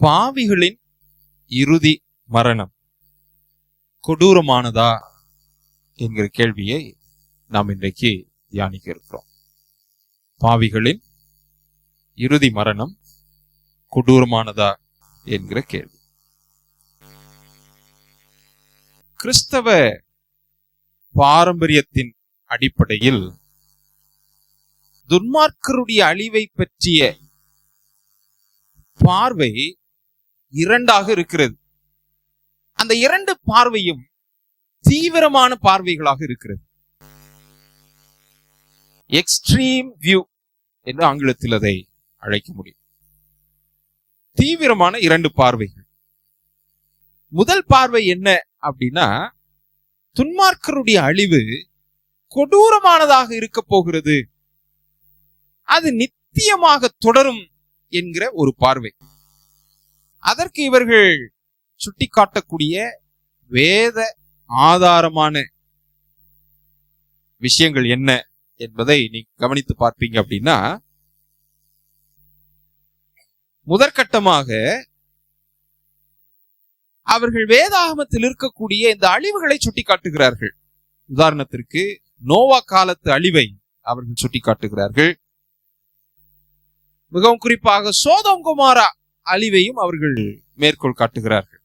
பாவிகளின் இறுதி மரணம் கொடூரமானதா என்கிற கேள்வியை நாம் இன்றைக்கு தியானிக்க இருக்கிறோம். பாவிகளின் இறுதி மரணம் கொடூரமானதா என்கிற கேள்வி. கிறிஸ்தவ பாரம்பரியத்தின் அடிப்படையில் துன்மார்க்கருடைய அழிவை பற்றிய பார்வை இரண்டாக இருக்கிறது. அந்த இரண்டு பார்வையும் தீவிரமான பார்வைகளாக இருக்கிறது. எக்ஸ்ட்ரீம் வியூ என்று ஆங்கிலத்தில் அதை அழைக்க முடியும். தீவிரமான இரண்டு பார்வைகள். முதல் பார்வை என்ன அப்படின்னா, துன்மார்க்கருடைய அழிவு கொடூரமானதாக இருக்க போகிறது, அது நித்தியமாக தொடரும் என்கிற ஒரு பார்வை. அதற்கு இவர்கள் சுட்டிக்காட்டக்கூடிய வேத ஆதாரமான விஷயங்கள் என்ன என்பதை நீங்க கவனித்து பார்ப்பீங்க அப்படின்னா, முதற்கட்டமாக அவர்கள் வேதாகமத்தில் இருக்கக்கூடிய இந்த அழிவுகளை சுட்டிக்காட்டுகிறார்கள். உதாரணத்திற்கு நோவா காலத்து அழிவை அவர்கள் சுட்டிக்காட்டுகிறார்கள். மிகவும் குறிப்பாக சோதோம் கொமோரா அழிவையும் அவர்கள் மேற்கோள் காட்டுகிறார்கள்.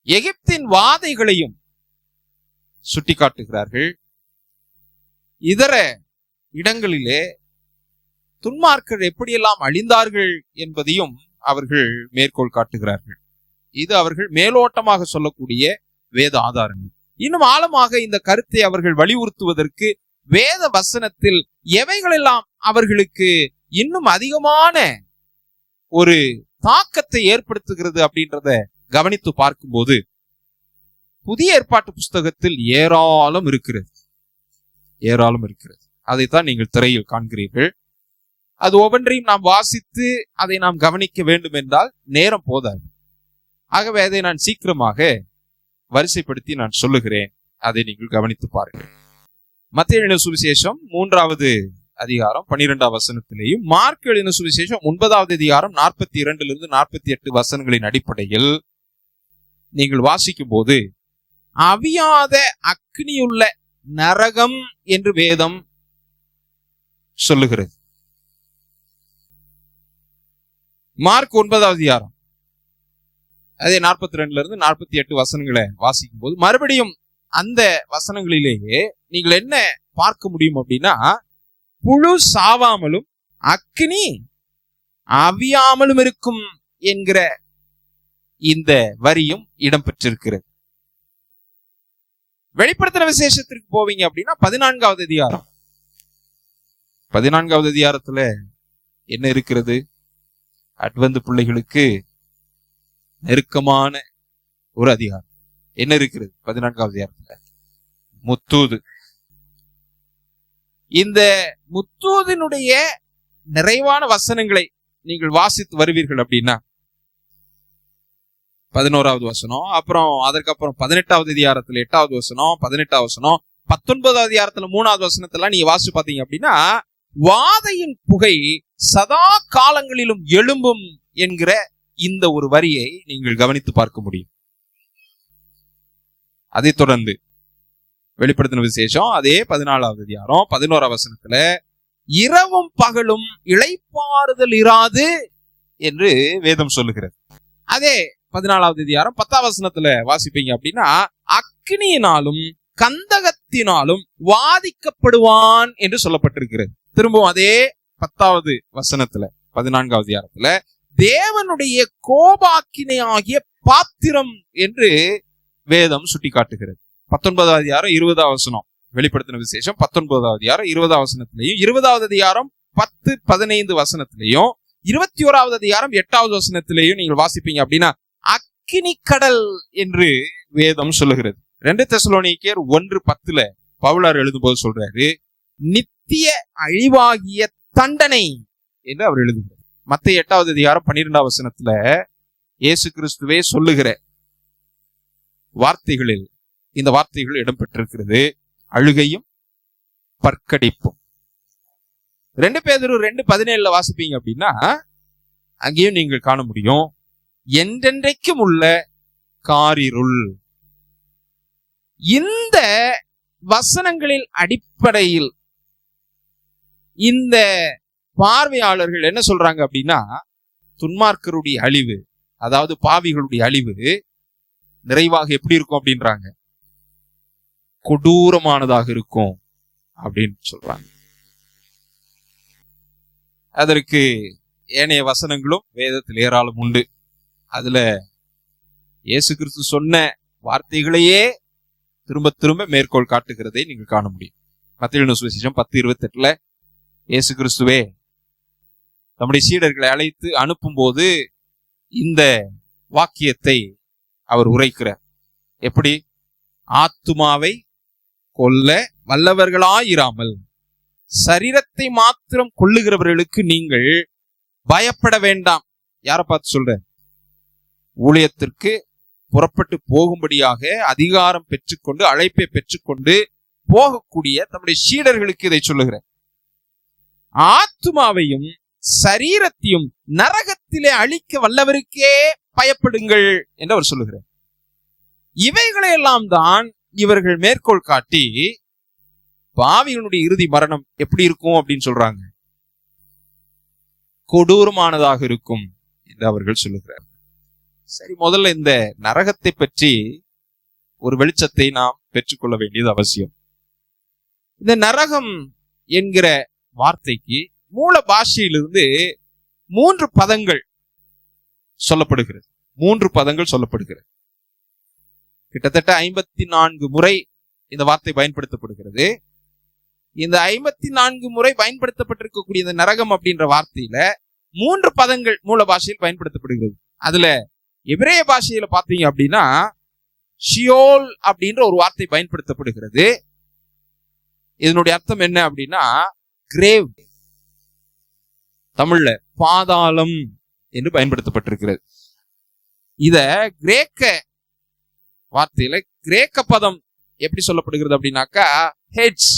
எகிப்தின் வாதைகளையும் சுட்டிக்காட்டுகிறார்கள். இதர இடங்களிலே துன்மார்க்கர் எப்படியெல்லாம் அழிந்தார்கள் என்பதையும் அவர்கள் மேற்கோள் காட்டுகிறார்கள். இது அவர்கள் மேலோட்டமாக சொல்லக்கூடிய வேத ஆதாரங்கள். இன்னும் ஆழமாக இந்த கருத்தை அவர்கள் வலியுறுத்துவதற்கு வேத வசனத்தில் எவைகளெல்லாம் அவர்களுக்கு இன்னும் அதிகமான ஒரு தாக்கத்தை ஏற்படுத்துகிறது அப்படின்றத கவனித்து பார்க்கும்போது புதிய ஏற்பாட்டு புஸ்தகத்தில் ஏராளம் இருக்கிறது. அதைத்தான் நீங்கள் திரையில் காண்கிறீர்கள். அது ஒவ்வொன்றையும் நாம் வாசித்து அதை நாம் கவனிக்க வேண்டும் என்றால் நேரம் போதாது. ஆகவே அதை நான் சீக்கிரமாக வரிசைப்படுத்தி நான் சொல்லுகிறேன். அதை நீங்கள் கவனித்து பாருங்கள். மத்தேயு எழுதின சுவிசேஷம் 3வது அதிகாரம் 12ஆம் வசனத்திலேயும், மார்க் எழுதின சுவிசேஷம் 9வது அதிகாரம் 42 48 வசனங்களின் அடிப்படையில் நீங்கள் வாசிக்கும் போது அவியாத அக்னியுள்ள நரகம் என்று வேதம் சொல்லுகிறது. மார்க் 9வது அதிகாரம் அதே 42 48 வசனங்களை வாசிக்கும் போது மறுபடியும் அந்த வசனங்களிலேயே நீங்கள் என்ன பார்க்க முடியும் அப்படின்னா, புழு சாவாமலும் அக்னி அவியாமலும் இருக்கும் என்கிற இந்த வரியும் இடம்பெற்றிருக்கிறது. வெளிப்படுத்தின விசேஷத்திற்கு போவீங்க அப்படின்னா 14வது அதிகாரம். 14வது அதிகாரத்துல என்ன இருக்கிறது? அட்வென்த் பிள்ளைகளுக்கு நெருக்கமான ஒரு அதிகாரம். என்ன இருக்கிறது 14வது அதிகாரத்துல? முத்தூது. இந்த முத்தூதினுடைய நிறைவான வசனங்களை நீங்கள் வாசித்து வருவீர்கள் அப்படின்னா 11வது வசனம், அப்புறம் அதற்கப்புறம் 18வது அதிகாரத்துல 8வது வசனம், 18வது வசனம், 19வது அதிகாரத்துல 3வது வசனத்தெல்லாம் நீங்க வாசிச்சு பார்த்தீங்க அப்படின்னா, வாதையின் புகை சதா காலங்களிலும் எழும்பும் என்கிற இந்த ஒரு வரியை நீங்கள் கவனித்து பார்க்க முடியும். அதை தொடர்ந்து வெளிப்படுத்தின விசேஷம் அதே 14வது அதிகாரம் 11வது வசனத்துல இரவும் பகலும் இளைப்பாறுதல் இராது என்று வேதம் சொல்லுகிறது. அதே 14வது அதிகாரம் 10வது வசனத்துல வாசிப்பீங்க அப்படின்னா, அக்னியினாலும் கந்தகத்தினாலும் வாதிக்கப்படுவான் என்று சொல்லப்பட்டிருக்கிறது. திரும்பவும் அதே 10வது வசனத்துல 14வது அதிகாரத்துல தேவனுடைய கோபாக்கினை ஆகிய பாத்திரம் என்று வேதம் சுட்டி காட்டுகிறது. 19வது அதிகாரம் 20வது வசனம் வெளிப்படுத்தின விசேஷம் 19வது அதிகாரம் 20வது வசனத்திலையும், 20வது அதிகாரம் 10 15 வசனத்திலையும், 21வது அதிகாரம் 8வது வசனத்திலையும் நீங்கள் வாசிப்பீங்க அப்படின்னா அக்கினி கடல் என்று வேதம் சொல்லுகிறது. 2 தெசலோனிக்கேயர் 1:10 பவுலார் எழுதும்போது சொல்றாரு, நித்திய அழிவாகிய தண்டனை என்று அவர் எழுதுகிறார். மத்தேயு 8வது அதிகாரம் 12வது வசனத்துல இயேசு கிறிஸ்துவே சொல்லுகிற வார்த்தைகளில் இந்த வார்த்தைகள் இடம்பெற்றிருக்கிறது, அழுகையும் பற்கடிப்பும். 2 பேதுரு 2:17 வாசிப்பீங்க அப்படின்னா, அங்கேயும் நீங்கள் காண முடியும். என்றென்றைக்கும் உள்ள காரிருள். இந்த வசனங்களின் அடிப்படையில் இந்த பார்வையாளர்கள் என்ன சொல்றாங்க அப்படின்னா, துன்மார்க்கருடைய அழிவு, அதாவது பாவிகளுடைய அழிவு நிறைவாக எப்படி இருக்கும் அப்படின்றாங்க, கொடூரமானதாக இருக்கும் அப்படின்னு சொல்றாங்க. அதற்கு ஏனைய வசனங்களும் வேதத்தில் ஏராளம் உண்டு. அதுல இயேசு கிறிஸ்து சொன்ன வார்த்தைகளையே திரும்ப திரும்ப மேற்கோள் காட்டுகிறதை நீங்கள் காண முடியும். மத்தேயு சுவிசேஷம் 10:28 இயேசு கிறிஸ்துவே தம்முடைய சீடர்களை அழைத்து அனுப்பும் போது இந்த வாக்கியத்தை அவர் உரைக்கிறார். எப்படி? ஆத்துமாவை கொல்ல வல்லவர்களாயிராமல் சரீரத்தை மாத்திரம் கொல்லுகிறவர்களுக்கு நீங்கள் பயப்பட வேண்டாம். யாரை பார்த்து சொல்ற? ஊழியத்திற்கு புறப்பட்டு போகும்படியாக அதிகாரம் பெற்றுக்கொண்டு அழைப்பை பெற்றுக்கொண்டு போகக்கூடிய தம்முடைய சீடர்களுக்கு இதை சொல்லுகிற. ஆத்துமாவையும் சரீரத்தையும் நரகத்திலே அழிக்க வல்லவருக்கே பயப்படுங்கள் என்று அவர் சொல்லுகிறார். இவைகளையெல்லாம் தான் இவர்கள் மேற்கோள் காட்டி பாவிகளுடைய இறுதி மரணம் எப்படி இருக்கும் அப்படின்னு சொல்றாங்க, கொடூரமானதாக இருக்கும் என்று அவர்கள் சொல்லுகிறார். சரி, முதல்ல இந்த நரகத்தை பற்றி ஒரு வெளிச்சத்தை நாம் பெற்றுக்கொள்ள வேண்டியது அவசியம். இந்த நரகம் என்கிற வார்த்தைக்கு மூல பாஷையிலிருந்து 3 பதங்கள் சொல்லப்படுகிறது. 3 பதங்கள் சொல்லப்படுகிறது. கிட்டத்தட்ட 54 முறை இந்த வார்த்தை பயன்படுத்தப்படுகிறது. இந்த 54 முறை பயன்படுத்தப்பட்டிருக்கக்கூடிய இந்த நரகம் அப்படின்ற வார்த்தையில 3 பதங்கள் மூல பாஷையில் பயன்படுத்தப்படுகிறது. அதுல எபிரேய பாஷையில பாத்தீங்க அப்படின்னா ஷியோல் அப்படின்ற ஒரு வார்த்தை பயன்படுத்தப்படுகிறது. இதனுடைய அர்த்தம் என்ன அப்படின்னா கிரேவ், தமிழ்ல பாதாளம் என்று பயன்படுத்தப்பட்டிருக்கிறது. இத கிரேக்க வார்த்தையில கிரேக்க பதம் எப்படி சொல்லப்படுகிறது அப்படின்னாக்கா ஹெட்ஸ்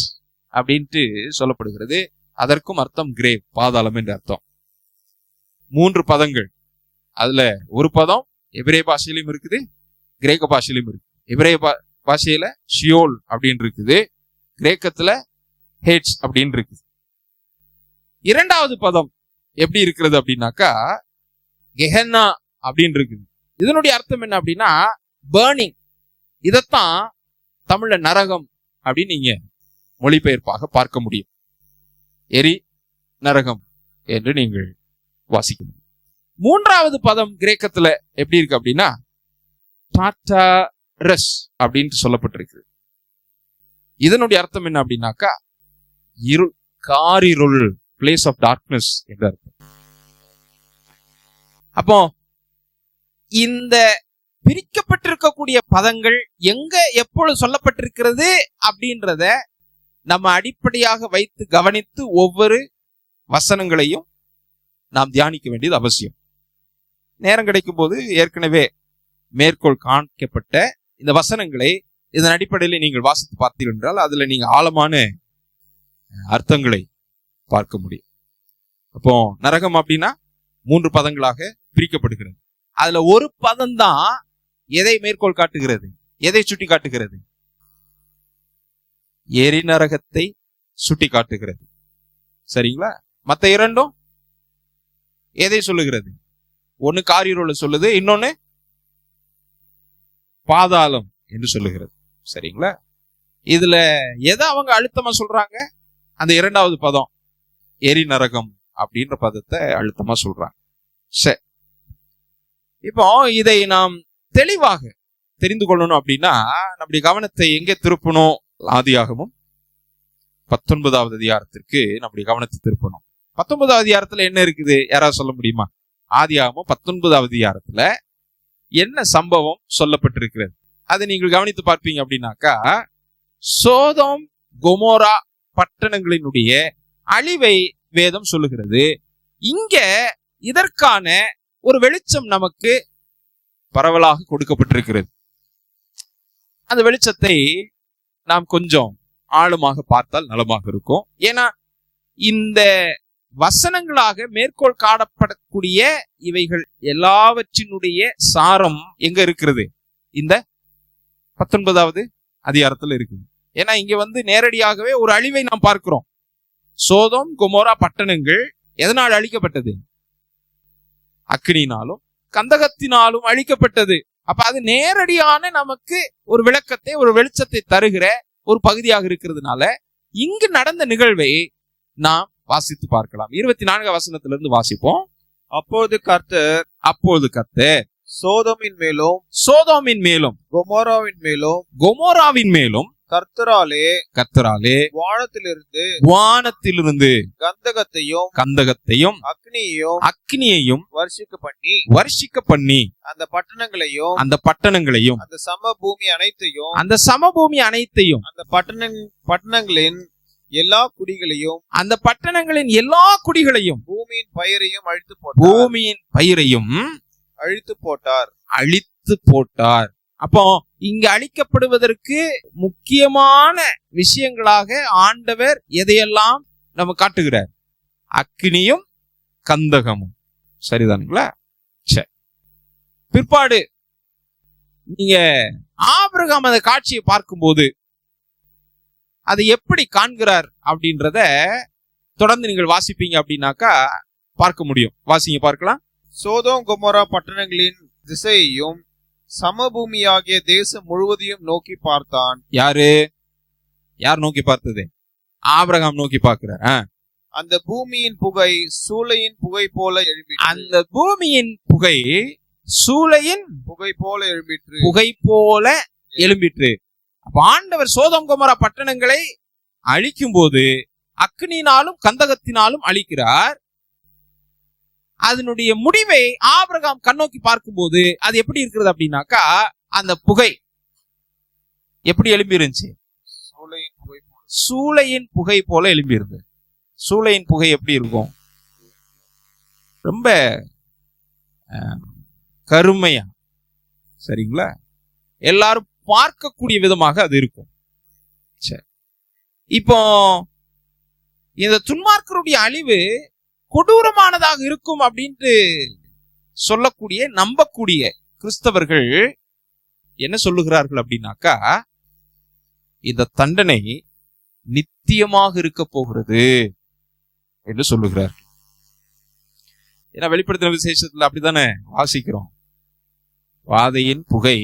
அப்படின்ட்டு சொல்லப்படுகிறது. அதற்கும் அர்த்தம் கிரேவ், பாதாளம் என்று அர்த்தம். 3 பதங்கள். அதுல ஒரு பதம் எபிரேய பாஷையிலும் இருக்குது, கிரேக்க பாஷையிலும் இருக்கு. எபிரேய பாஷையில ஷியோல் அப்படின்னு இருக்குது, கிரேக்கத்துல ஹெட்ஸ் அப்படின்னு இருக்குது. 2வது பதம் எப்படி இருக்கிறது அப்படின்னாக்கா கெஹன்னா அப்படின்னு இருக்குது. இதனுடைய அர்த்தம் என்ன அப்படின்னா பர்னிங். இதத்தான் தமிழ்ல நரகம் அப்படின்னு நீங்க மொழிபெயர்ப்பாக பார்க்க முடியும். எரி நரகம் என்று நீங்கள் வாசிக்க முடியும். 3வது பதம் கிரேக்கத்துல எப்படி இருக்கு அப்படின்னா டாட்டாரஸ் அப்படின்னு சொல்லப்பட்டிருக்கு. இதனுடைய அர்த்தம் என்ன அப்படின்னாக்கா இருள், காரிருள், பிளேஸ் ஆஃப் டார்க்னஸ் என்று அர்த்தம். அப்போ இந்த பிரிக்கப்பட்டிருக்கக்கூடிய பதங்கள் எங்க எப்பொழுது சொல்லப்பட்டிருக்கிறது அப்படின்றத நம்ம அடிப்படையாக வைத்து கவனித்து ஒவ்வொரு வசனங்களையும் நாம் தியானிக்க வேண்டியது அவசியம். நேரம் கிடைக்கும் போது ஏற்கனவே மேற்கோள் காண்பிக்கப்பட்ட இந்த வசனங்களை இதன் அடிப்படையில் நீங்கள் வாசித்து பார்த்தீர்கள் என்றால் அதுல நீங்க ஆழமான அர்த்தங்களை பார்க்க முடியும். அப்போ நரகம் அப்படின்னா 3 பதங்களாக பிரிக்கப்படுகிறது. அதுல ஒரு பதம் தான் எதை மேற்கோள் காட்டுகிறது, எதை சுட்டி காட்டுகிறது? எரி நரகத்தை சுட்டி காட்டுகிறது. சரிங்களா? மற்ற 2ம் எதை சொல்லுகிறது? ஒன்னு காரிருளை சொல்லுது, இன்னொன்னு பாதாளம் என்று சொல்லுகிறது. சரிங்களா? இதுல எதை அவங்க அழுத்தமா சொல்றாங்க? அந்த 2வது பதம் எரி நரகம் அப்படின்ற பதத்தை அழுத்தமா சொல்றாங்க. சரி, இப்போ இதை நாம் தெளிவாக தெரிந்து கொள்ளணும் அப்படின்னா நம்முடைய கவனத்தை எங்கே திருப்பணும்? ஆதியாகமம் 19வது அதிகாரத்திற்கு நம்முடைய கவனத்தை திருப்பணும். 19வது அதிகாரத்துல என்ன இருக்குது? யாராவது சொல்ல முடியுமா? ஆதியாகமம் 19வது அதிகாரத்துல என்ன சம்பவம் சொல்லப்பட்டிருக்கிறது? அதை நீங்கள் கவனித்து பார்ப்பீங்க அப்படின்னாக்கா சோதோம் கொமோரா பட்டணங்களினுடைய அழிவை வேதம் சொல்லுகிறது. இங்க இதற்கான ஒரு வெளிச்சம் நமக்கு பரவலாக கொடுக்கப்பட்டிருக்கிறது. அந்த வெளிச்சத்தை நாம் கொஞ்சம் ஆழமாக பார்த்தால் நலமாக இருக்கும். ஏன்னா இந்த வசனங்களாக மேற்கோள் காணப்படக்கூடிய இவைகள் எல்லாவற்றினுடைய சாரம் எங்க இருக்கிறது? இந்த 19வது அதிகாரத்துல இருக்குது. ஏன்னா இங்க நேரடியாகவே ஒரு அழிவை நாம் பார்க்கிறோம். சோதோம் கொமோரா பட்டணங்கள் எதனால் அழிக்கப்பட்டது? அக்கினியினாலும் கந்தகத்தினாலும் அழிக்கப்பட்டது. அப்ப அது நேரடியான நமக்கு ஒரு விளக்கத்தை, ஒரு வெளிச்சத்தை தருகிற ஒரு பகுதியாக இருக்கிறதுனால இங்கு நடந்த நிகழ்வை நாம் வாசித்து பார்க்கலாம். 24 வசனத்திலிருந்து வாசிப்போம். அப்பொழுது கர்த்தர் சோதோமின் மேலும் கொமோராவின் மேலும் கர்த்தராலே வானத்திலிருந்து கந்தகத்தையும் அக்னியையும் வர்ஷிக்க பண்ணி அந்த பட்டணங்களையும் அந்த சமபூமி அனைத்தையும் அந்த பட்டணங்களின் எல்லா குடிகளையும் பூமியின் பயிரையும் அழித்து போட்டார். அப்போ இங்க அழிக்கப்படுவதற்கு முக்கியமான விஷயங்களாக ஆண்டவர் எதையெல்லாம் நம்ம காட்டுகிறார்? அக்னியும் கந்தகமும். சரிதானுங்களா? சரி. பிற்பாடு நீங்க ஆபிரகாம் அந்த காட்சியை பார்க்கும்போது அதை எப்படி காண்கிறார் அப்படின்றத தொடர்ந்து நீங்கள் வாசிப்பீங்க அப்படின்னாக்கா பார்க்க முடியும். வாசிங்க, பார்க்கலாம். சோதோம் கொமோரா பட்டணங்களின் திசையையும் சமபூமியாகிய தேசம் முழுவதையும் நோக்கி பார்த்தான். யார் நோக்கி பார்த்தது? ஆபிரகாம் நோக்கி பார்க்கிறார். அந்த பூமியின் புகை சூளையின் புகை போல எழும்பிற்று. அந்த பூமியின் புகை சூளையின் புகை போல எழும்பிற்று. அப்ப ஆண்டவர் சோதோம் கொமோரா பட்டணங்களை அழிக்கும் போது அக்னியினாலும் கந்தகத்தினாலும் அழிக்கிறார். அதனுடைய முடிவை ஆபிரகாம் கண்ணோக்கி பார்க்கும்போது அது எப்படி இருக்கிறது அப்படின்னாக்கா, அந்த புகை எப்படி எழும்பி இருந்துச்சு? சூளையின் புகை போல எழும்பி இருந்தது. சூளையின் புகை எப்படி இருக்கும்? ரொம்ப கருமையா, சரிங்களா, எல்லாரும் பார்க்கக்கூடிய விதமாக அது இருக்கும். சரி, இப்போ இந்த துன்மார்க்கருடைய அழிவு கொடூரமானதாக இருக்கும் அப்படின்ட்டு சொல்லக்கூடிய நம்பக்கூடிய கிறிஸ்தவர்கள் என்ன சொல்லுகிறார்கள் அப்படின்னாக்கா, இந்த தண்டனை நித்தியமாக இருக்க போகிறது என்று சொல்லுகிறார்கள். ஏன்னா வெளிப்படுத்தின விசேஷத்துல அப்படித்தானே வாசிக்கிறோம், வாதையின் புகை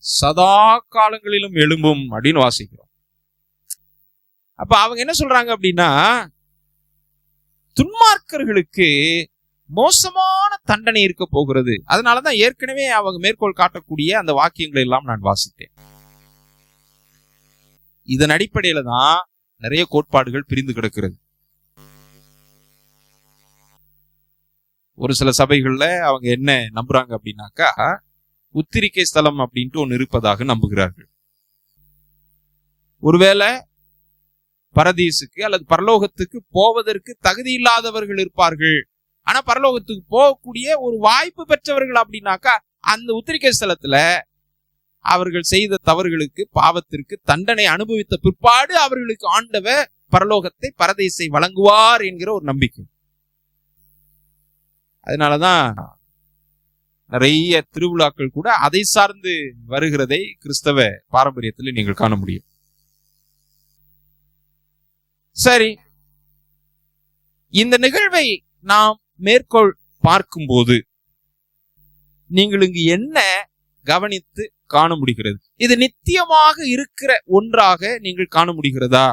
சதா காலங்களிலும் எழும்பும் அப்படின்னு வாசிக்கிறோம். அப்ப அவங்க என்ன சொல்றாங்க அப்படின்னா, துன்மார்க்கர்களுக்கு மோசமான தண்டனை இருக்க போகிறது. அதனாலதான் ஏற்கனவே அவங்க மேற்கோள் காட்டக்கூடிய அந்த வாக்கியங்களை எல்லாம் நான் வாசித்தேன். இதன் அடிப்படையில தான் நிறைய கோட்பாடுகள் பிரிந்து கிடக்கிறது. ஒரு சில சபைகள்ல அவங்க என்ன நம்புறாங்க அப்படின்னாக்கா, உத்திரிக்கை ஸ்தலம் அப்படின்ட்டு ஒன்று இருப்பதாக நம்புகிறார்கள். ஒருவேளை பரதீசுக்கு அல்லது பரலோகத்துக்கு போவதற்கு தகுதி இல்லாதவர்கள் இருப்பார்கள், ஆனா பரலோகத்துக்கு போகக்கூடிய ஒரு வாய்ப்பு பெற்றவர்கள் அப்படின்னாக்கா அந்த உத்திரிக்கை ஸ்தலத்துல அவர்கள் செய்த தவறுகளுக்கு பாவத்திற்கு தண்டனை அனுபவித்த பிற்பாடு அவர்களுக்கு ஆண்டவர் பரலோகத்தை பரதீசை வழங்குவார் என்கிற ஒரு நம்பிக்கை. அதனாலதான் நிறைய திருவிழாக்கள் கூட அதை சார்ந்து வருகிறதை கிறிஸ்தவ பாரம்பரியத்தில் நீங்கள் காண முடியும். சரி, இந்த நிகழ்வை நாம் மேற்கோள் பார்க்கும்போது நீங்கள் இங்கு என்ன கவனித்து காண முடிகிறது? இது நித்தியமாக இருக்கிற ஒன்றாக நீங்கள் காண முடிகிறதா?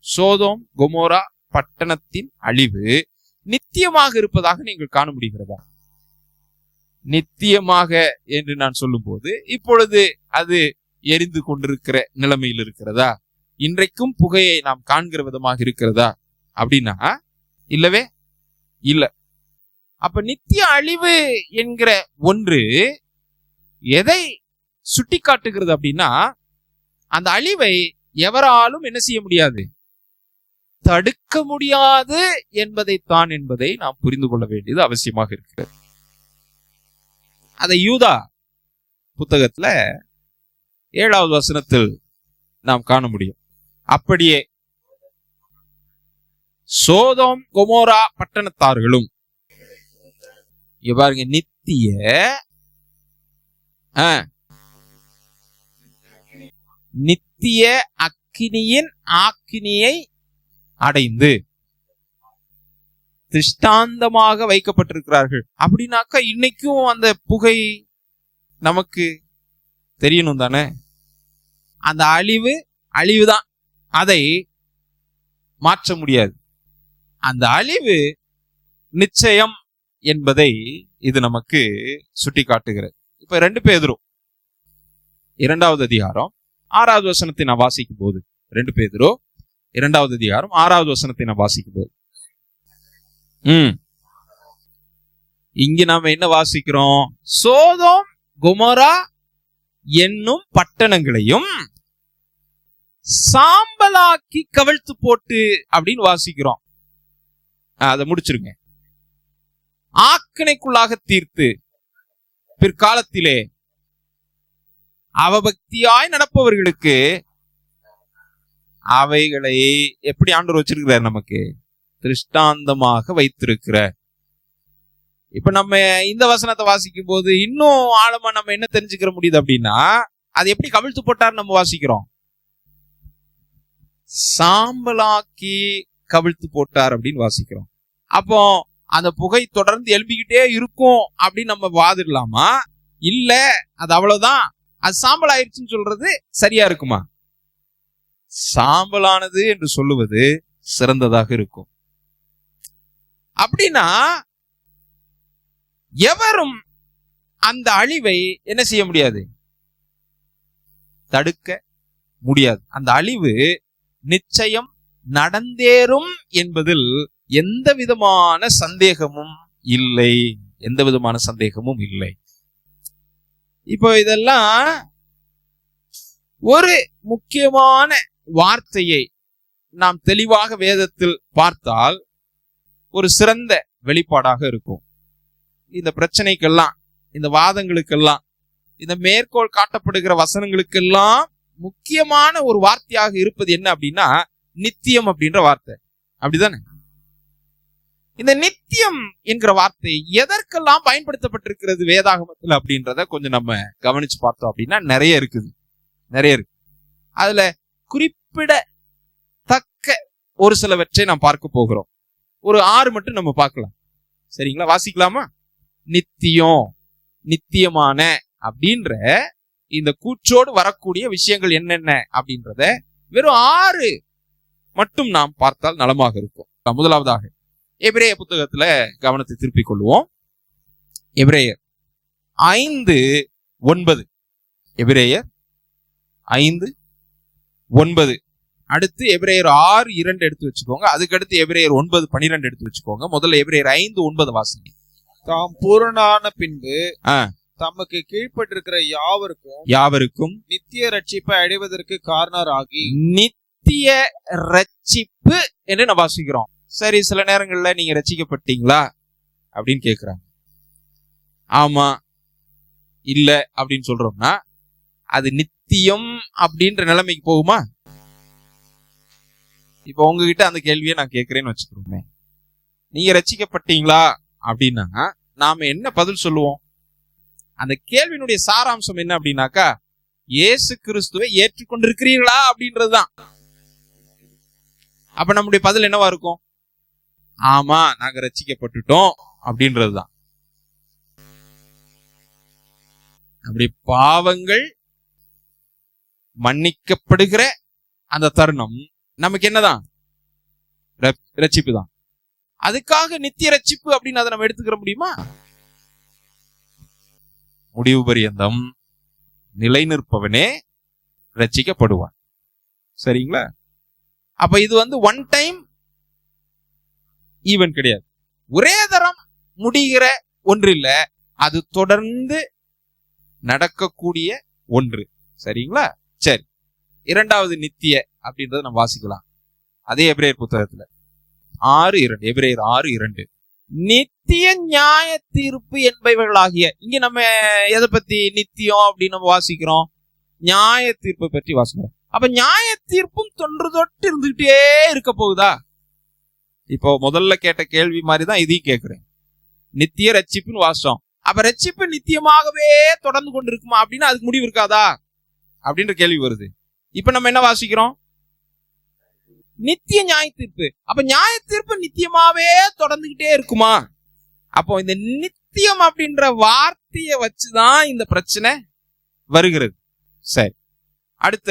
சோதோம் கொமோரா பட்டணத்தின் அழிவு நித்தியமாக இருப்பதாக நீங்கள் காண முடிகிறதா? நித்தியமாக என்று நான் சொல்லும் போது இப்பொழுது அது எரிந்து கொண்டிருக்கிற நிலைமையில் இருக்கிறதா? இன்றைக்கும் புகையை நாம் காண்கிற விதமாக இருக்கிறதா அப்படின்னா இல்லவே இல்லை. அப்ப நித்திய அழிவு என்கிற ஒன்று எதை சுட்டி காட்டுகிறது அப்படின்னா, அந்த அழிவை எவராலும் என்ன செய்ய முடியாது, தடுக்க முடியாது என்பதைத்தான் என்பதை நாம் புரிந்து கொள்ள வேண்டியது அவசியமாக இருக்கிறது. அதை யூதா புத்தகத்துல 7வது வசனத்தில் நாம் காண முடியும். அப்படியே சோதோம் கொமோரா பட்டணத்தார்களும். இங்க பாருங்க, நித்திய அக்கினியின் ஆக்கினியை அடைந்து திருஷ்டாந்தமாக வைக்கப்பட்டிருக்கிறார்கள். அப்படின்னாக்கா இன்னைக்கும் அந்த புகை நமக்கு தெரியணும் தானே. அந்த அழிவுதான், அதை மாற்ற முடியாது. அந்த அழிவு நிச்சயம் என்பதை இது நமக்கு சுட்டி காட்டுகிறது. இப்ப 2 பேதுரு 2வது அதிகாரம் 6வது வசனத்தை நான் வாசிக்கும் போது, 2 பேதுரு 2வது அதிகாரம் 6வது வசனத்தை நான் வாசிக்கும் போது, இங்க நாம என்ன வாசிக்கிறோம்? சோதோம் கொமோரா என்னும் பட்டணங்களையும் சாம்பலாக்கி கவிழ்த்து போட்டு அப்படின்னு வாசிக்கிறோம். அதை முடிச்சிருங்க. ஆக்கினைக்குள்ளாக தீர்த்து பிற்காலத்திலே அவபக்தியாய் நடப்பவர்களுக்கு அவைகளை எப்படி ஆண்டவர் வச்சிருக்கிறார்? நமக்கு திருஷ்டாந்தமாக வைத்திருக்கிறார். இப்ப நம்ம இந்த வசனத்தை வாசிக்கும் போது இன்னும் ஆழமா நம்ம என்ன தெரிஞ்சுக்கிற முடியுது அப்படின்னா, அது எப்படி கவிழ்த்து போட்டார் நம்ம வாசிக்கிறோம். சாம்பலாக்கி கவிழ்த்து போட்டார் அப்படின்னு வாசிக்கிறோம். அப்போ அந்த புகை தொடர்ந்து எழுப்பிக்கிட்டே இருக்கும் அப்படின்னு நம்ம வாதிடலாமா? இல்ல அது அவ்வளவுதான், அது சாம்பல் ஆயிடுச்சுன்னு சொல்றது சரியா இருக்குமா? சாம்பலானது என்று சொல்லுவது சிறந்ததாக இருக்கும். அப்படின்னா எவரும் அந்த அழிவை என்ன செய்ய முடியாது? தடுக்க முடியாது. அந்த அழிவு நிச்சயம் நடந்தேறும் என்பதில் எந்த விதமான சந்தேகமும் இல்லை. எந்த விதமான சந்தேகமும் இல்லை. இப்போ இதெல்லாம் ஒரு முக்கியமான வார்த்தையை நாம் தெளிவாக வேதத்தில் பார்த்தால் ஒரு சிறந்த வெளிப்பாடாக இருக்கும். இந்த பிரச்சனைக்கெல்லாம், இந்த வாதங்களுக்கெல்லாம், இந்த மேற்கோள் காட்டப்படுகிற வசனங்களுக்கெல்லாம் முக்கியமான ஒரு வார்த்தையாக இருப்பது என்ன அப்படின்னா, நித்தியம் அப்படின்ற வார்த்தை. அப்படிதானே? இந்த நித்தியம் என்கிற வார்த்தை எதற்கெல்லாம் பயன்படுத்தப்பட்டிருக்கிறது வேதாகமத்தில் அப்படின்றத கொஞ்சம் நம்ம கவனிச்சு பார்த்தோம் அப்படின்னா நிறைய இருக்கு. அதுல குறிப்பிடத்தக்க ஒரு சிலவற்றை நாம் பார்க்க போகிறோம். ஒரு 6 மட்டும் நம்ம பார்க்கலாம். சரிங்களா? வாசிக்கலாமா? நித்தியம், நித்தியமான அப்படின்ற இந்த கூற்றோடு வரக்கூடிய விஷயங்கள் என்னென்ன அப்படின்றத வெறும் 6 மட்டும் நாம் பார்த்தால் நலமாக இருக்கும். முதலாவதாக எபிரேய புத்தகத்துல கவனத்தை திருப்பிக் கொள்வோம். எபிரேயர் 5:9. எபிரேயர் 5:9. அடுத்து எபிரேயர் 6:2 எடுத்து வச்சுக்கோங்க. அதுக்கடுத்து எபிரேயர் 9:12 எடுத்து வச்சுக்கோங்க. முதல்ல எபிரேயர் 5:9 வாசிங்க. தாம் பூரணான பின்பு தமக்கு கீழ்ப்பட்டிருக்கிற யாவருக்கும் நித்திய ரட்சிப்பை அடைவதற்கு காரணராகி. நித்திய ரட்சிப்பு என்று நான் வாசிக்கிறோம். சரி, சில நேரங்கள்ல நீங்க ரட்சிக்கப்பட்டீங்களா அப்படின்னு கேக்குறாங்க. ஆமா இல்ல அப்படின்னு சொல்றோம்னா அது நித்தியம் அப்படின்ற நிலைமைக்கு போகுமா? இப்ப உங்ககிட்ட அந்த கேள்வியை நான் கேட்கிறேன்னு வச்சுக்கிறோமே. நீங்க ரட்சிக்கப்பட்டீங்களா அப்படின்னா நாம என்ன பதில் சொல்லுவோம்? அந்த கேள்வியினுடைய சாராம்சம் என்ன அப்படின்னாக்கா, இயேசு கிறிஸ்துவை ஏற்றுக்கொண்டிருக்கிறீர்களா அப்படின்றதுதான். அப்ப நம்முடைய பதில் என்னவா இருக்கும்? ஆமா, நாங்க ரட்சிக்கப்பட்டுட்டோம் அப்படின்றதுதான். அப்படி பாவங்கள் மன்னிக்கப்படுகிற அந்த தருணம் நமக்கு என்னதான்? ரட்சிப்பு தான். அதுக்காக நித்திய ரட்சிப்பு அப்படின்னு அதை நம்ம எடுத்துக்கிற முடியுமா? முடிவு பரியந்தம் நிலை நிற்பவனே ரட்சிக்கப்படுவான். சரிங்களா? அப்ப இது ஒன் டைம் ஈவென்ட் கிடையாது. ஒரே தரம் முடிகிற ஒன்று இல்ல, அது தொடர்ந்து நடக்கக்கூடிய ஒன்று. சரிங்களா? சரி, இரண்டாவது நித்திய அப்படின்றத நம்ம வாசிக்கலாம். அதே எபிரேயர் புத்தகத்துல 6:2. எபிரேயர் 6:2. நித்திய நியாய தீர்ப்பு என்பவைகளாகிய. இங்க நம்ம எதை பத்தி நித்தியம் அப்படின்னு நம்ம வாசிக்கிறோம்? நியாய தீர்ப்பை பற்றி வாசிக்கிறோம். அப்ப நியாய தீர்ப்பும் தொன்று தொட்டு இருந்துகிட்டே இருக்க போகுதா? இப்போ முதல்ல கேட்ட கேள்வி மாதிரிதான் இதையும் கேட்கிறேன். நித்திய ரட்சிப்புன்னு வாசம், அப்ப ரட்சிப்பு நித்தியமாகவே தொடர்ந்து கொண்டு இருக்குமா அப்படின்னா அதுக்கு முடிவு இருக்காதா அப்படின்ற கேள்வி வருது. இப்ப நம்ம என்ன வாசிக்கிறோம்? நித்திய நியாய தீர்ப்பு. அப்ப நியாய தீர்ப்பு நித்தியமாவே தொடர்ந்துகிட்டே இருக்குமா? அப்போ இந்த நித்தியம் அப்படின்ற வார்த்தையை வச்சுதான் இந்த பிரச்சனை வருகிறது. சரி, அடுத்த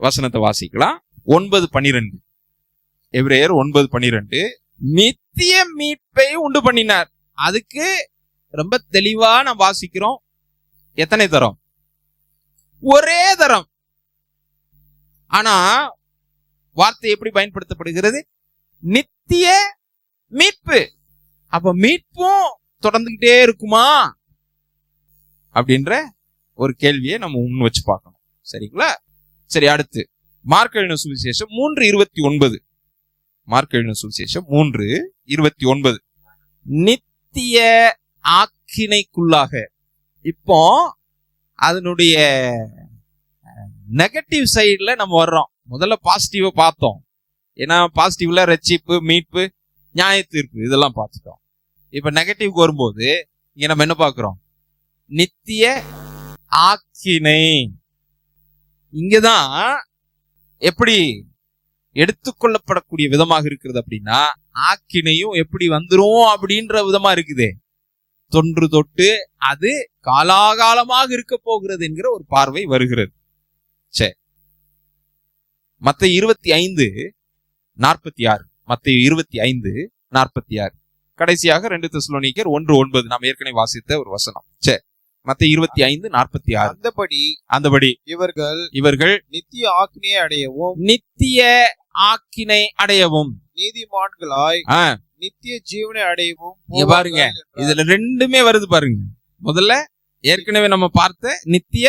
வசனத்தை வாசிக்கலாம். 9:12 எபிரேயர் 9:12 நித்திய மீட்பை உண்டு பண்ணினார். அதுக்கு ரொம்ப தெளிவா நாம் வாசிக்கிறோம். எத்தனை தரம்? ஒரே தரம். ஆனா வார்த்தை எப்படி பயன்படுத்தப்படுகிறது? நித்திய மீட்பு. அப்ப மீட்பும் தொடர்ந்துகிட்டே இருக்குமா அப்படின்ற ஒரு கேள்வியை நம்ம முன் வச்சு பார்க்கணும். சரிங்களா? சரி, அடுத்து மார்க் எழுதின சுவிசேஷம் 3:29. மார்க் எழுதின சுவிசேஷம் 3:29 நித்திய ஆக்கினைக்குள்ளாக. இப்போ அதனுடைய நெகட்டிவ் சைடுல நம்ம வர்றோம். முதல்ல பாசிட்டிவா பார்த்தோம். ஏன்னா பாசிட்டிவ்ல ரட்சிப்பு, மீட்பு, நியாய தீர்ப்பு இதெல்லாம் பார்த்துட்டோம். இப்ப நெகட்டிவ்க்கு வரும்போது இங்க நம்ம என்ன பார்க்கிறோம்? நித்திய ஆக்கினை. இங்கதான் எப்படி எடுத்துக்கொள்ளப்படக்கூடிய விதமாக இருக்கிறது அப்படின்னா, ஆக்கினையும் எப்படி வந்துரும் அப்படின்ற விதமா இருக்குது. தொன்று தொட்டு அது காலாகாலமாக இருக்க போகிறது என்கிற ஒரு பார்வை வருகிறது. சரி, மத்தேயு 25:46. மத்தேயு 25:46. கடைசியாக 2 தெசலோனிக்கேயர் 1:9 நாம் ஏற்கனவே வாசித்த ஒரு வசனம். சரி, மத்தேயு 25:46 அந்தபடி இவர்கள் நித்திய ஆக்கினையை அடையவும் நித்திய ஆக்கினை அடையவும் நீதிமான்களாய் நித்திய ஜீவனை அடையவும். பாருங்க, இதுல ரெண்டுமே வருது பாருங்க. முதல்ல ஏற்கனவே நம்ம பார்த்த நித்திய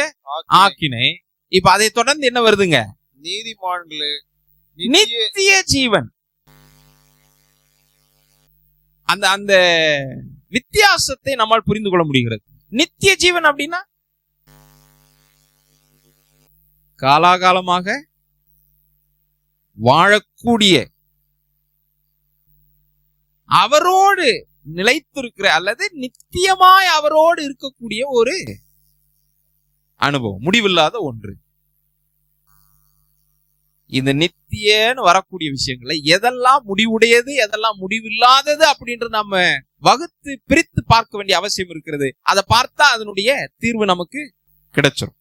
ஆக்கினை. இப்ப அதை தொடர்ந்து என்ன வருதுங்க? நீதிமான்களே நித்திய ஜீவன். அந்த அந்த வித்தியாசத்தை நம்மால் புரிந்து கொள்ள முடிகிறது. நித்திய ஜீவன் அப்படின்னா காலாகாலமாக வாழக்கூடிய, அவரோடு நிலைத்திருக்கிற அல்லது நித்தியமாய் அவரோடு இருக்கக்கூடிய ஒரு அனுபவம், முடிவில்லாத ஒன்று. இந்த நித்தியன்னு வரக்கூடிய விஷயங்களை எதெல்லாம் முடிவுடையது, எதெல்லாம் முடிவில்லாதது அப்படின்ற நம்ம வகுத்து பிரித்து பார்க்க வேண்டிய அவசியம் இருக்கிறது. அதை பார்த்தா அதனுடைய தீர்வு நமக்கு கிடைச்சிடும்.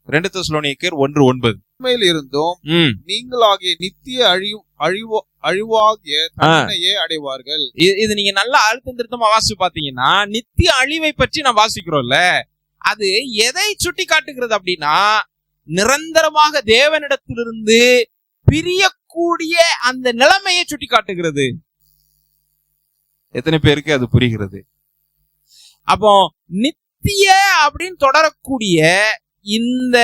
2 தெசலோனிக்கேயர் 1:9 இருந்தும் நீங்களாகிய நித்திய அழிவாகிய தண்டனையை அடைவார்கள். இது நீங்க நல்லா அழுத்தம் திருத்தமா வாசிச்சு பாத்தீங்கன்னா, நித்திய அழிவை பற்றி நான் வாசிக்கிறோம்ல, அது எதை சுட்டி காட்டுகிறது அப்படின்னா, நிரந்தரமாக தேவனிடத்திலிருந்து பிரியக்கூடிய அந்த நிலைமையை சுட்டி காட்டுகிறது. எத்தனை பேருக்கு அது புரிகிறது? அப்போ நித்திய அப்படின்னு தொடரக்கூடிய இந்த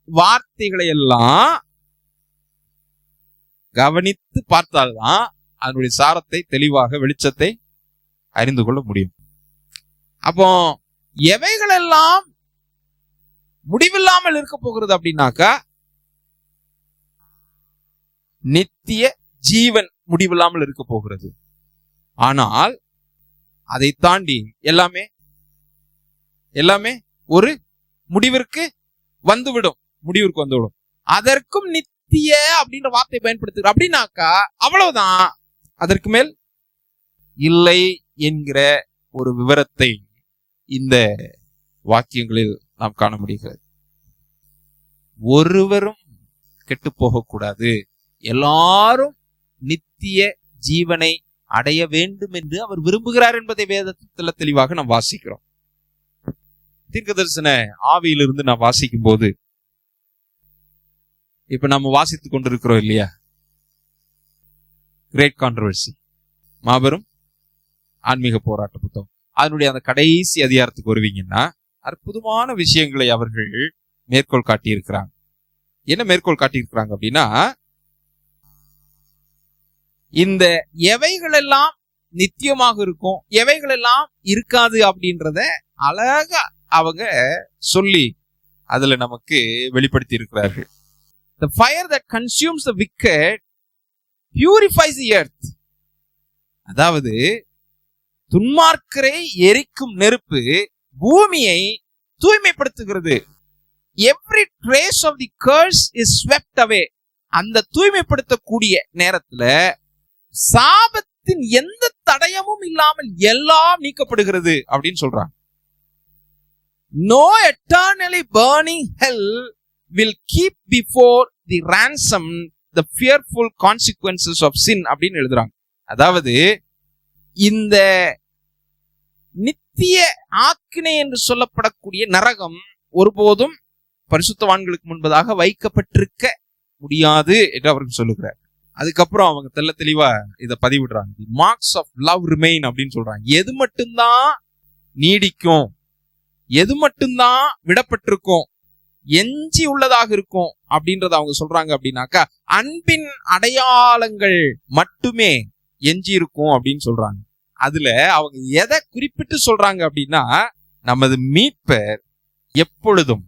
வார்த்தைகளை எல்லாம் கவனித்து பார்த்தால்தான் அதனுடைய சாரத்தை தெளிவாக, வெளிச்சத்தை அறிந்து கொள்ள முடியும். அப்போ எவைகளெல்லாம் முடிவில்லாமல் இருக்க போகிறது அப்படின்னாக்கா, நித்திய ஜீவன் முடிவில்லாமல் இருக்க போகிறது. ஆனால் அதை தாண்டி எல்லாமே ஒரு முடிவிற்கு வந்துவிடும். அதற்கும் நித்திய அப்படின்ற வார்த்தை பயன்படுத்துகிற அப்படின்னாக்கா அவ்வளவுதான், அதற்கு மேல் இல்லை என்கிற ஒரு விவரத்தை இந்த வாக்கியங்களில் நாம் காண முடிகிறது. ஒருவரும் கெட்டு போகக்கூடாது, எல்லாரும் நித்திய ஜீவனை அடைய வேண்டும் என்று அவர் விரும்புகிறார் என்பதை வேதத்தில் தெளிவாக நாம் வாசிக்கிறோம். தீர்க்கதரிசன ஆவியிலிருந்து நாம் வாசிக்கும் போது, இப்ப நம்ம வாசித்துக் கொண்டிருக்கிறோம் இல்லையா, கிரேட் கான்ட்ரோவர்சி, மாபெரும் ஆன்மீக போராட்ட புத்தகம். அதனுடைய அந்த கடைசி அதிகாரத்துக்கு வருவீங்கன்னா அற்புதமான விஷயங்களை அவர்கள் மேற்கோள் காட்டியிருக்கிறாங்க. என்ன மேற்கோள் காட்டியிருக்கிறாங்க அப்படின்னா, இந்த எவைகள் எல்லாம் நித்தியமாக இருக்கும், எவைகள் எல்லாம் இருக்காது அப்படின்றத அழகா அவங்க சொல்லி அதுல நமக்கு வெளிப்படுத்தி இருக்கிறார்கள். The fire that consumes the wicked purifies the earth. அதாவது துன்மார்க்கரை எரிக்கும் நெருப்பு பூமியை தூய்மைப்படுத்துகிறது. Every trace of the curse is swept away. அந்த தூய்மைப்படுத்தக்கூடிய நேரத்துல சாபத்தின் எந்த தடயமும் இல்லாமல் எல்லாம் நீக்கப்படுகிறது அப்படின்னு சொல்றாங்க. No eternally burning hell will keep before the ransom the fearful consequences of sin அப்படின்னு எழுதுறாங்க. அதாவது இந்த நித்திய ஆக்கினை என்று சொல்லப்படக்கூடிய நரகம் ஒருபோதும் பரிசுத்தவான்களுக்கு முன்பதாக வைக்கப்பட்டிருக்க முடியாது என்று அவர்கள் சொல்லுகிறார். அதுக்கப்புறம் அவங்க தெள்ள தெளிவா இதை பதிவிடுறாங்க. மார்க்ஸ் ஆஃப் லவ் ரிமைன் அப்படின்னு சொல்றாங்க. எது மட்டும்தான் நீடிக்கும், எது மட்டும்தான் விடப்பட்டிருக்கும், எஞ்சி உள்ளதாக இருக்கும் அப்படின்றத அவங்க சொல்றாங்க. அப்படின்னாக்கா அன்பின் அடையாளங்கள் மட்டுமே எஞ்சி இருக்கும் அப்படின்னு சொல்றாங்க. அதுல அவங்க எதை குறிப்பிட்டு சொல்றாங்க அப்படின்னா, நமது மீட்பர் எப்பொழுதும்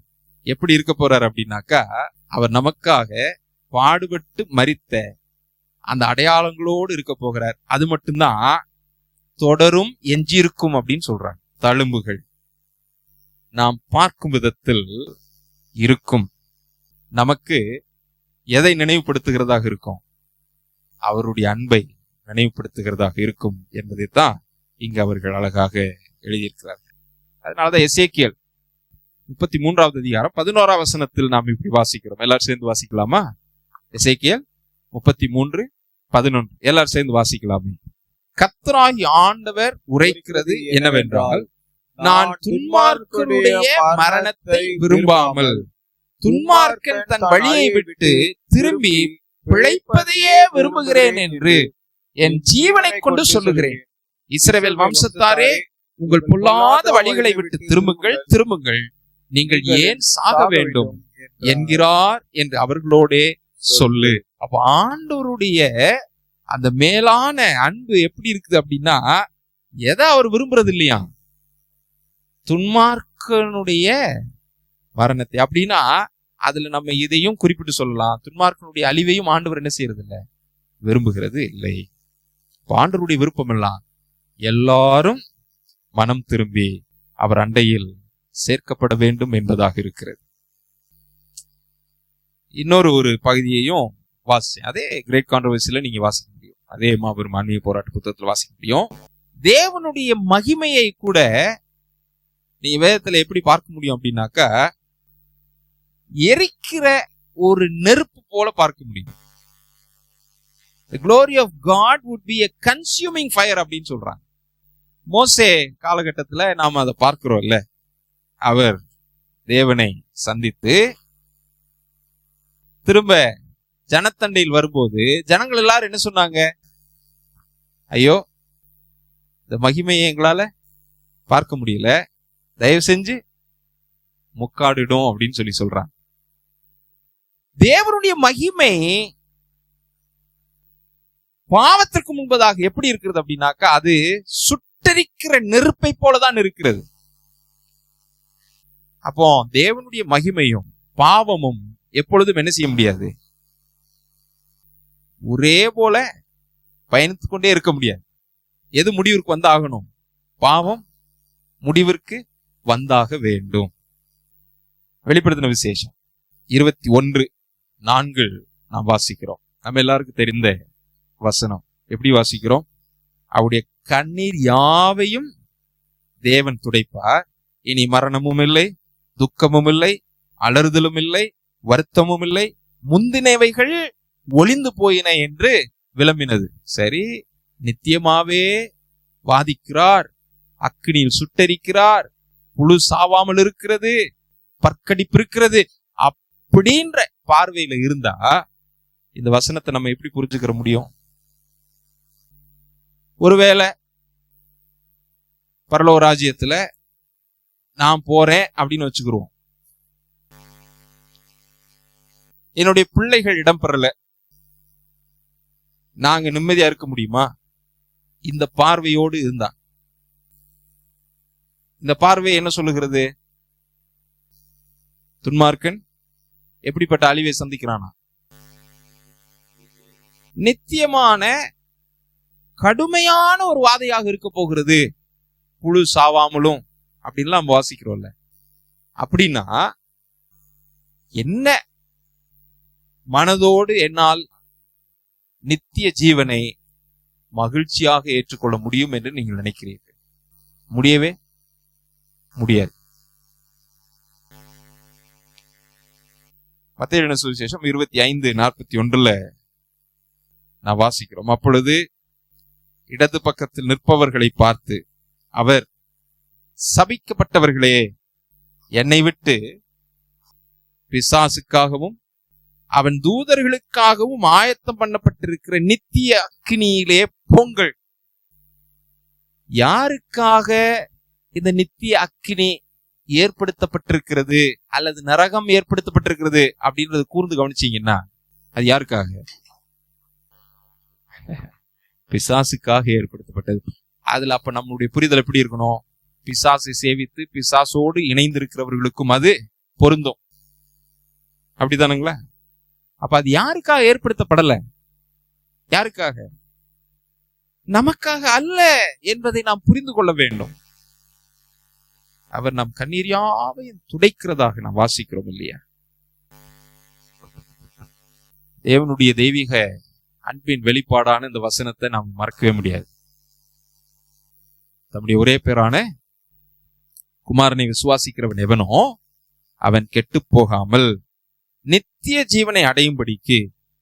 எப்படி இருக்க போறார் அப்படின்னாக்கா, அவர் நமக்காக பாடுபட்டு மரித்த அந்த அடையாளங்களோடு இருக்க போகிறார். அது மட்டும்தான் தொடரும் எஞ்சியிருக்கும் அப்படின்னு சொல்றாங்க. தழும்புகள் நாம் பார்க்கும் விதத்தில் இருக்கும். நமக்கு எதை நினைவுபடுத்துகிறதாக இருக்கும்? அவருடைய அன்பை நினைவுபடுத்துகிறதாக இருக்கும் என்பதைத்தான் இங்கு அவர்கள் அழகாக எழுதியிருக்கிறார்கள். அதனாலதான் எசேக்கியேல் 33வது அதிகாரம் 11வது வசனத்தில் நாம் இப்படி வாசிக்கிறோம். எல்லாரும் சேர்ந்து வாசிக்கலாமா? எசேக்கியேல் 33:11 எல்லாரும் சேர்ந்து வாசிக்கலாமே. கர்த்தராகிய ஆண்டவர் உரைக்கிறது என்னவென்றால், நான் துன்மார்க்கனுடைய மரணத்தை விரும்பாமல் துன்மார்க்கன் தன் வழியை விட்டு திரும்பி பிழைப்பதையே விரும்புகிறேன் என்று என் ஜீவனை கொண்டு சொல்லுகிறேன். இஸ்ரவேல் வம்சத்தாரே, உங்கள் பொல்லாத வழிகளை விட்டு திரும்புங்கள், திரும்புங்கள், நீங்கள் ஏன் சாக வேண்டும் என்கிறார் என்று அவர்களோடே சொல்லு. அப்ப ஆண்டவருடைய அந்த மேலான அன்பு எப்படி இருக்குது அப்படின்னா, எதை அவர் விரும்புறது இல்லையா? துன்மார்க்கனுடைய மரணத்தை. அப்படின்னா அதுல நம்ம இதையும் குறிப்பிட்டு சொல்லலாம், துன்மார்க்கனுடைய அழிவையும் ஆண்டவர் என்ன செய்யறது இல்லை, விரும்புகிறது இல்லை. ஆண்டவருடைய விருப்பம் எல்லாம் எல்லாரும் மனம் திரும்பி அவர் அண்டையில் சேர்க்கப்பட வேண்டும் என்பதாக இருக்கிறது. இன்னொரு ஒரு பகுதியையும் வாசிச்சேன். அதே கிரேட் கான்ட்ரோவர்சில நீங்க வாசிக்க முடியும். அதே மாபெரும் ஆன்மீக போராட்ட புத்தகத்தில் வாசிக்க முடியும். தேவனுடைய மகிமையை கூட நீங்க வேதத்துல எப்படி பார்க்க முடியும் அப்படின்னாக்கா, எரிக்கிற ஒரு நெருப்பு போல பார்க்க முடியும். The glory of God would be a consuming fire அப்படின்னு சொல்றாங்க. மோசே காலகட்டத்துல நாம அதை பார்க்கிறோம் இல்ல. அவர் தேவனை சந்தித்து திரும்ப ஜனத்தண்டையில் வரும்போது ஜனங்கள் எல்லாரும் என்ன சொன்னாங்க? ஐயோ, இந்த மகிமையை எங்களால பார்க்க முடியல, தயவு செஞ்சு முக்காடிடும் அப்படின்னு சொல்லி சொல்றாங்க. தேவனுடைய மகிமை பாவத்திற்கு முன்பதாக எப்படி இருக்கிறது அப்படின்னாக்கா, அது சுட்டரிக்கிற நெருப்பை போலதான் இருக்கிறது. அப்போ தேவனுடைய மகிமையும் பாவமும் எப்பொழுதும் என்ன செய்ய முடியாது, ஒரே போல பயணித்துக் கொண்டே இருக்க முடியாது. எது முடிவிற்கு வந்தாகணும்? பாவம் முடிவிற்கு வந்தாக வேண்டும். வெளிப்படுத்தின விசேஷம் 21:4 நாம் வாசிக்கிறோம். நம்ம எல்லாருக்கும் தெரிந்த வசனம். எப்படி வாசிக்கிறோம்? அவருடைய கண்ணீர் யாவையும் தேவன் துடைப்பார், இனி மரணமும் இல்லை, துக்கமும் இல்லை, அலறுதலும் இல்லை, வருத்தமும் இல்லை, முந்தினவைகள் ஒளிந்து போயின என்று விளம்பினது. சரி, நித்தியமாவே வாதிக்கிறார், அக்கினியில் சுட்டரிக்கிறார், புழு சாவாமல் இருக்கிறது, பற்கடிப்பு இருக்கிறது அப்படின்ற பார்வையில இருந்தா இந்த வசனத்தை நம்ம எப்படி புரிஞ்சுக்கிற முடியும்? ஒருவேளை பரலோக ராஜ்யத்துல நான் போறேன் அப்படின்னு வச்சுக்கிறோம், என்னுடைய பிள்ளைகள் இடம் பெறல, நாங்க நிம்மதியா இருக்க முடியுமா? இந்த பார்வையோடு இருந்தா, இந்த பார்வை என்ன சொல்லுகிறது? துன்மார்க்கன் எப்படிப்பட்ட அழிவை சந்திக்கிறானா? நித்தியமான கடுமையான ஒரு வாதையாக இருக்க போகிறது, புழு சாவாமலும் அப்படின்லாம் நம்ம வாசிக்கிறோம்ல. அப்படின்னா என்ன மனதோடு என்னால் நித்திய ஜீவனை மகிழ்ச்சியாக ஏற்றுக்கொள்ள முடியும் என்று நீங்கள் நினைக்கிறீர்கள்? முடியவே முடியாது. மத்தேயு சுவிசேஷம் 25:41 நான் வாசிக்கிறோம். அப்பொழுது இடது பக்கத்தில் நிற்பவர்களை பார்த்து அவர், சபிக்கப்பட்டவர்களே, என்னை விட்டு பிசாசுக்காகவும் அவன் தூதர்களுக்காகவும் ஆயத்தம் பண்ணப்பட்டிருக்கிற நித்திய அக்கினியிலே போங்கள். யாருக்காக இந்த நித்திய அக்கினி ஏற்படுத்தப்பட்டிருக்கிறது அல்லது நரகம் ஏற்படுத்தப்பட்டிருக்கிறது அப்படின்றது கூர்ந்து கவனிச்சீங்கன்னா அது யாருக்காக? பிசாசுக்காக ஏற்படுத்தப்பட்டது. அதுல அப்ப நம்மளுடைய புரிதல் எப்படி இருக்கணும்? பிசாசை சேவித்து பிசாசோடு இணைந்திருக்கிறவர்களுக்கும் அது பொருந்தும். அப்படிதானுங்களா? அப்ப அது யாருக்காக ஏற்படுத்தப்படல? யாருக்காக? நமக்காக அல்ல என்பதை நாம் புரிந்து கொள்ள வேண்டும். அவர் நம் கண்ணீர் யாவையும் துடைக்கிறதாக நாம் வாசிக்கிறோம் இல்லையா? தேவனுடைய தெய்வீக அன்பின் வெளிப்பாடான இந்த வசனத்தை நாம் மறக்கவே முடியாது. தம்முடைய ஒரே பேரான குமாரனை விசுவாசிக்கிறவன் எவனோ அவன் கெட்டு போகாமல் நித்திய ஜீவனை அடையும்படிக்கு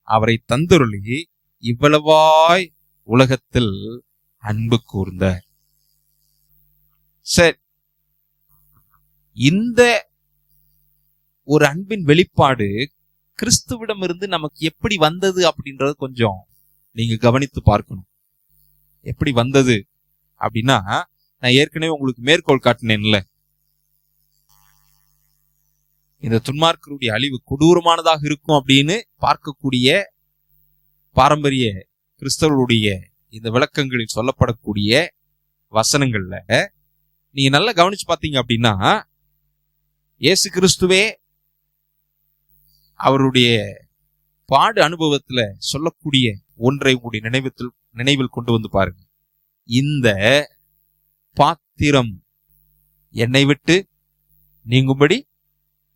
அவரை தந்தருளி இவ்வளவாய் உலகத்தில் அன்பு கூர்ந்தார். சரி, இந்த ஒரு அன்பின் வெளிப்பாடு கிறிஸ்துவிடம் இருந்து நமக்கு எப்படி வந்தது அப்படின்றத கொஞ்சம் நீங்க கவனித்து பார்க்கணும். எப்படி வந்தது அப்படின்னா, நான் ஏற்கனவே உங்களுக்கு மேற்கோள் காட்டினேன்ல, இந்த துன்மார்க்கருடைய அழிவு கொடூரமானதாக இருக்கும் அப்படின்னு பார்க்கக்கூடிய பாரம்பரிய கிறிஸ்தவர்களுடைய இந்த விளக்கங்களில் சொல்லப்படக்கூடிய வசனங்கள்ல நீங்க நல்லா கவனிச்சு பார்த்தீங்க அப்படின்னா, இயேசு கிறிஸ்துவே அவருடைய பாடு அனுபவத்துல சொல்லக்கூடிய ஒன்றை உங்களுடைய நினைவில் கொண்டு வந்து பாருங்க. இந்த பாத்திரம் என்னை விட்டு நீங்கும்படி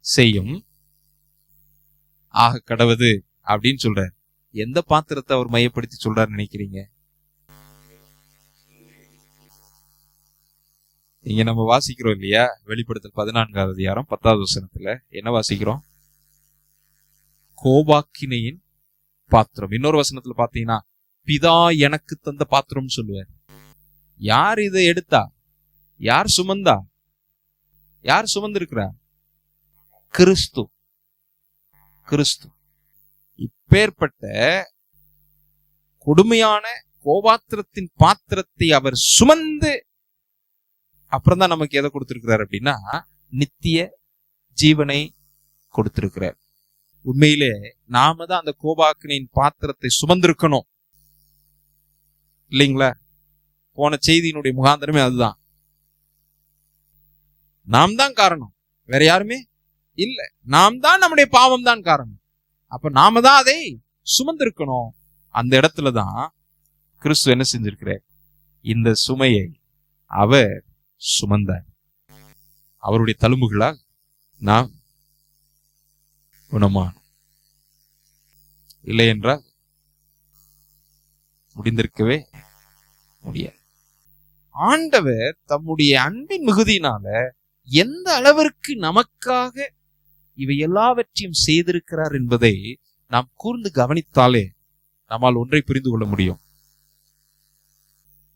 செய்யும் ஆக கடவுது அப்படின்னு சொல்றார். எந்த பாத்திரத்தை அவர் மையப்படுத்தி சொல்றாரு நினைக்கிறீங்க? இங்க நம்ம வாசிக்கிறோம் இல்லையா, வெளிப்படுத்தல் 14வது அதிகாரம் 10வது வசனத்துல என்ன வாசிக்கிறோம்? கோபாக்கினையின் பாத்திரம். இன்னொரு வசனத்துல பாத்தீங்கன்னா பிதா எனக்கு தந்த பாத்திரம் சொல்லுவார். யார் இதை எடுத்தா? யார் சுமந்தா? யார் சுமந்திருக்கிறா? கிறிஸ்து. கிறிஸ்து. இப்பேற்பட்ட கொடுமையான கோபாத்திரத்தின் பாத்திரத்தை அவர் சுமந்து அப்புறம் தான் நமக்கு எதை கொடுத்திருக்கிறார் அப்படின்னா நித்திய ஜீவனை கொடுத்திருக்கிறார். உண்மையிலே நாம தான் அந்த கோபாக்கினின் பாத்திரத்தை சுமந்திருக்கணும் இல்லைங்களா? போன செய்தியினுடைய முகாந்திரமே அதுதான். நாம் தான் காரணம், வேற யாருமே இல்ல. நாம் தான், நம்முடைய பாவம் தான் காரணம். அப்ப நாம தான் அதை சுமந்திருக்கணும். அந்த இடத்துலதான் கிறிஸ்து என்ன செஞ்சிருக்கிறார்? இந்த சுமையை அவர் சுமந்தார். அவருடைய தழும்புகளால் நாம் குணமானோம். இல்லை என்றால் முடிந்திருக்கவே முடியாது. ஆண்டவர் தம்முடைய அன்பின் மிகுதியினால எந்த அளவிற்கு நமக்காக இவை எல்லாவற்றையும் செய்திருக்கிறார் என்பதை நாம் கூர்ந்து கவனித்தாலே நம்மால் ஒன்றை புரிந்து கொள்ள முடியும்.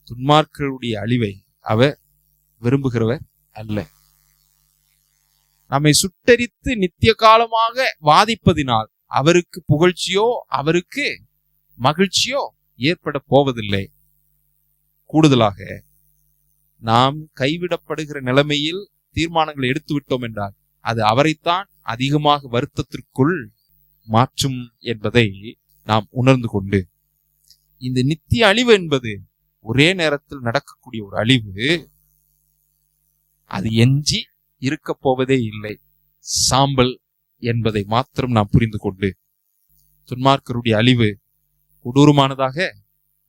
துன்மார்க்கருடைய அழிவை அவர் விரும்புகிறவர் அல்ல. நம்மை சுட்டரித்து நித்திய காலமாக வாதிப்பதினால் அவருக்கு புகழ்ச்சியோ அவருக்கு மகிழ்ச்சியோ ஏற்பட போவதில்லை. கூடுதலாக நாம் கைவிடப்படுகிற நிலைமையில் தீர்மானங்களை எடுத்து விட்டோம் என்றால் அது அவரைத்தான் அதிகமாக வருத்தத்திற்குள் மாற்றும் என்பதை நாம் உணர்ந்து கொண்டு, இந்த நித்திய அழிவு என்பது ஒரே நேரத்தில் நடக்கக்கூடிய ஒரு அழிவு. அது எஞ்சி இருக்க போவதே இல்லை, சாம்பல் என்பதை மாத்திரம் நாம் புரிந்து கொண்டு, துன்மார்க்கருடைய அழிவு கொடூரமானதாக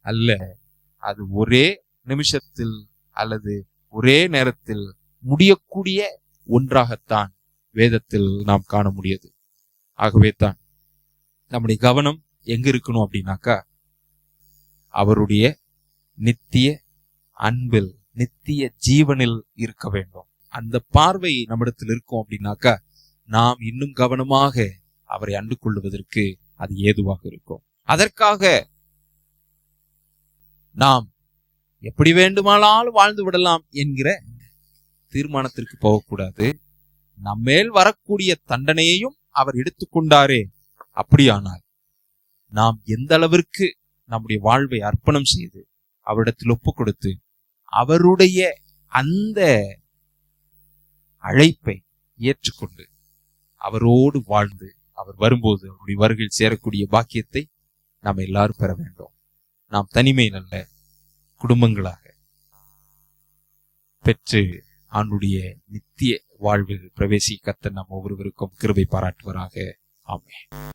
அல்ல, அது ஒரே நிமிஷத்தில் அல்லது ஒரே நேரத்தில் முடியக்கூடிய ஒன்றாகத்தான் வேதத்தில் நாம் காண முடியாது. ஆகவே தான் நம்முடைய கவனம் எங்க இருக்கணும் அப்படின்னாக்கா, அவருடைய நித்திய அன்பில், நித்திய ஜீவனில் இருக்க வேண்டும். அந்த பார்வை நம்மிடத்தில் இருக்கும் அப்படின்னாக்கா, நாம் இன்னும் கவனமாக அவரை அண்டு கொள்வதற்கு அது ஏதுவாக இருக்கும். அதற்காக நாம் எப்படி வேண்டுமானாலும் வாழ்ந்து விடலாம் என்கிற தீர்மானத்திற்கு போகக்கூடாது. நம்மேல் வரக்கூடிய தண்டனையையும் அவர் எடுத்துக்கொண்டாரே, அப்படியானால் நாம் எந்த அளவிற்கு நம்முடைய வாழ்வை அர்ப்பணம் செய்து அவரிடத்தில் ஒப்பு கொடுத்து அவருடைய அந்த அழைப்பை ஏற்றுக்கொண்டு அவரோடு வாழ்ந்து அவர் வரும்போது அவருடைய வருகையில் சேரக்கூடிய பாக்கியத்தை நாம் எல்லாரும் பெற வேண்டும். நாம் தனிமையில் அல்ல, குடும்பங்களாக பெற்று அவனுடைய நித்திய வாழ்வில் பிரவேசி கர்த்தர் நாம் ஒவ்வொருவருக்கும் கிருபை பாராட்டுவராக. ஆமென்.